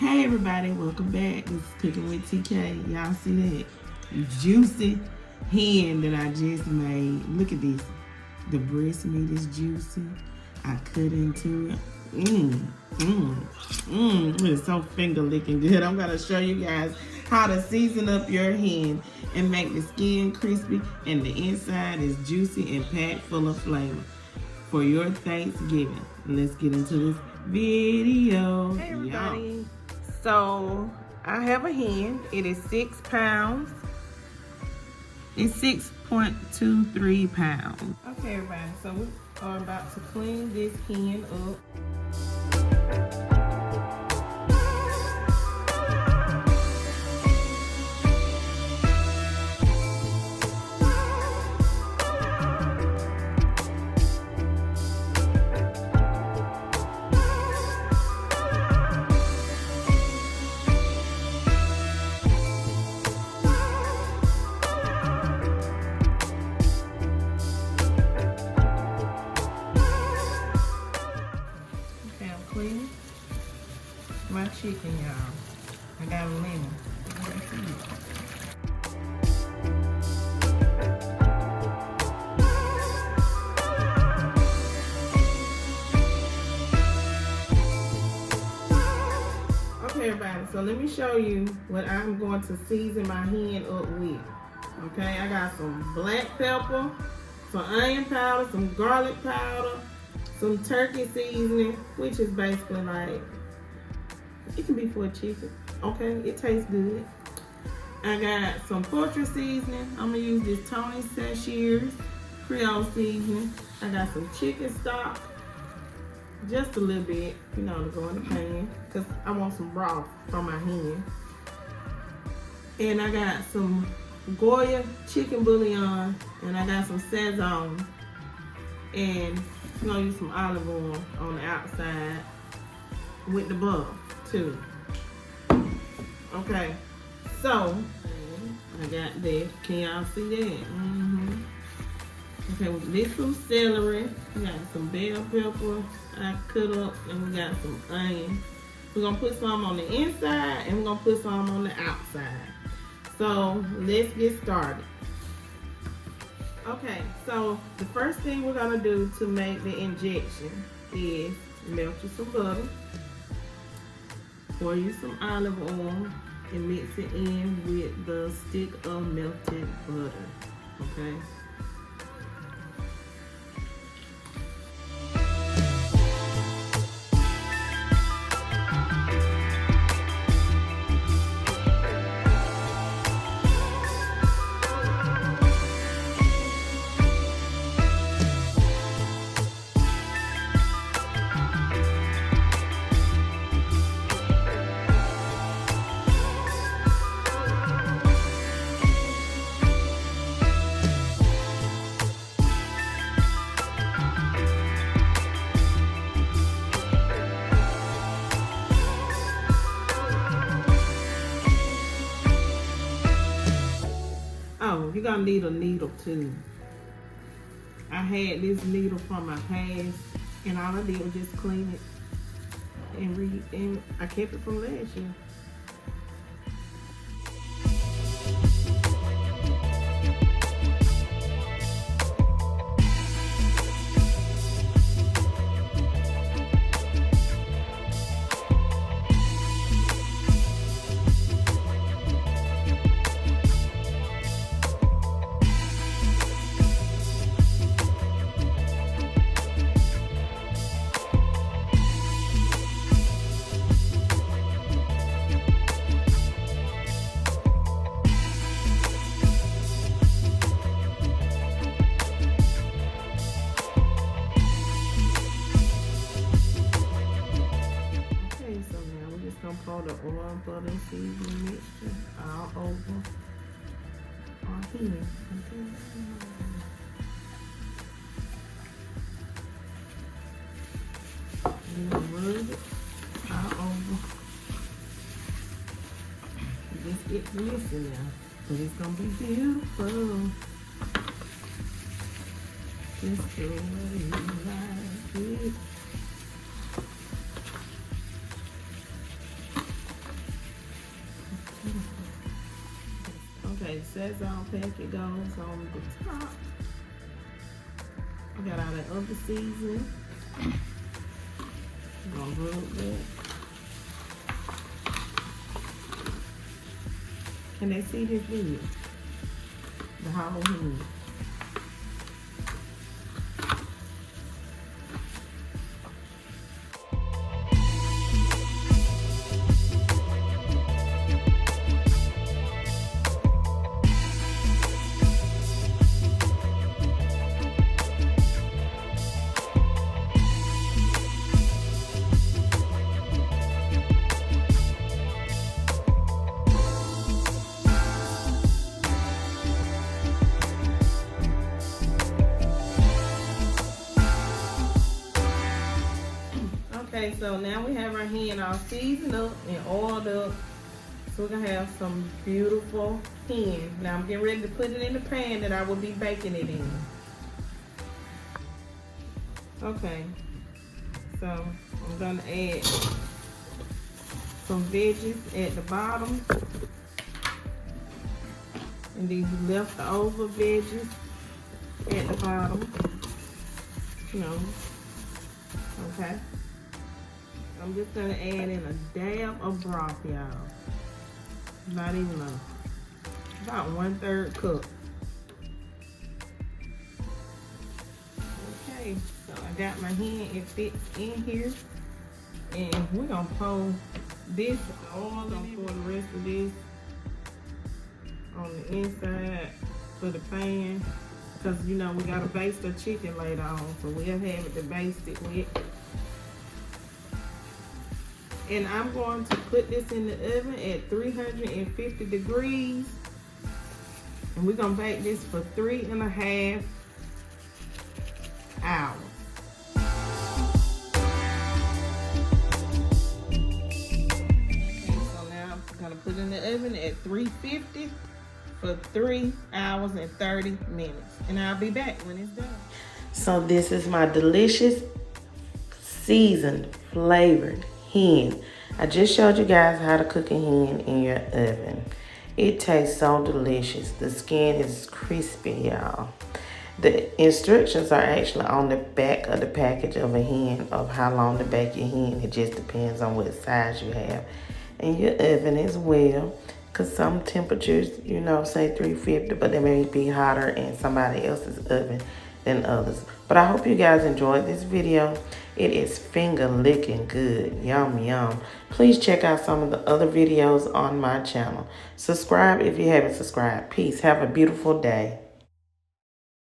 Hey everybody, welcome back. This is Cooking with TK. Y'all see that juicy hen that I just made? Look at this. The breast meat is juicy. I cut into it. It's so finger licking good. I'm gonna show you guys how to season up your hen and make the skin crispy and the inside is juicy and packed full of flavor for your Thanksgiving. Let's get into this video. Hey everybody. So I have a hen. It is 6 pounds. It's 6.23 pounds. Okay everybody, so we are about to clean this hen up. Clean my chicken, y'all. I got a lemon. Okay, everybody. So let me show you what I'm going to season my hen up with. Okay, I got some black pepper, some onion powder, some garlic powder, some turkey seasoning, which is basically like, it can be for a chicken, okay? It tastes good. I got some poultry seasoning. I'm gonna use this Tony Chachere's Creole seasoning. I got some chicken stock, just a little bit, you know, to go in the pan, because I want some broth from my hen. And I got some Goya chicken bouillon, and I got some Sazon. And I'm gonna use some olive oil on the outside with the butter too. Okay, so I got that. Can y'all see that? Okay, with this some celery. We got some bell pepper I cut up, and we got some onion. We're gonna put some on the inside, and we're gonna put some on the outside. So let's get started. Okay, so the first thing we're gonna do to make the injection is melt you some butter, pour you some olive oil, and mix it in with the stick of melted butter, okay? Oh, you're gonna need a needle too. I had this needle from my past, and all I did was just clean it and I kept it from last year. Pour the oil, butter, and seasoning mixture all over our hen. And rub it all over. Just get messy now, but it's gonna be beautiful. Just the way you like it. Sazon packet goes on the top. I got all that other seasoning. I'm gonna rub that. Can they see this good? The hollow head. Okay, so now we have our hen all seasoned up and oiled up. So we're gonna have some beautiful hen. Now I'm getting ready to put it in the pan that I will be baking it in. Okay, so I'm gonna add some veggies at the bottom. And these leftover veggies at the bottom. Okay. I'm just gonna add in a dab of broth, y'all. Not even about 1/3 cup. Okay, so I got my hen, it fits in here. And we're gonna pour this oil, gonna pour the rest of this on the inside for the pan. Cause we gotta baste the chicken later on, so we'll have it to baste it with. And I'm going to put this in the oven at 350 degrees. And we're gonna bake this for 3.5 hours. Okay, so now I'm gonna put it in the oven at 350 for 3 hours and 30 minutes. And I'll be back when it's done. So this is my delicious, seasoned, flavored hen. I just showed you guys how to cook a hen in your oven. It tastes so delicious. The skin is crispy, y'all. The instructions are actually on the back of the package of a hen of how long to bake your hen. It just depends on what size you have in your oven as well. Because some temperatures, say 350, but they may be hotter in somebody else's oven than others. But I hope you guys enjoyed this video. It is finger licking good. Yum, yum. Please check out some of the other videos on my channel. Subscribe if you haven't subscribed. Peace. Have a beautiful day.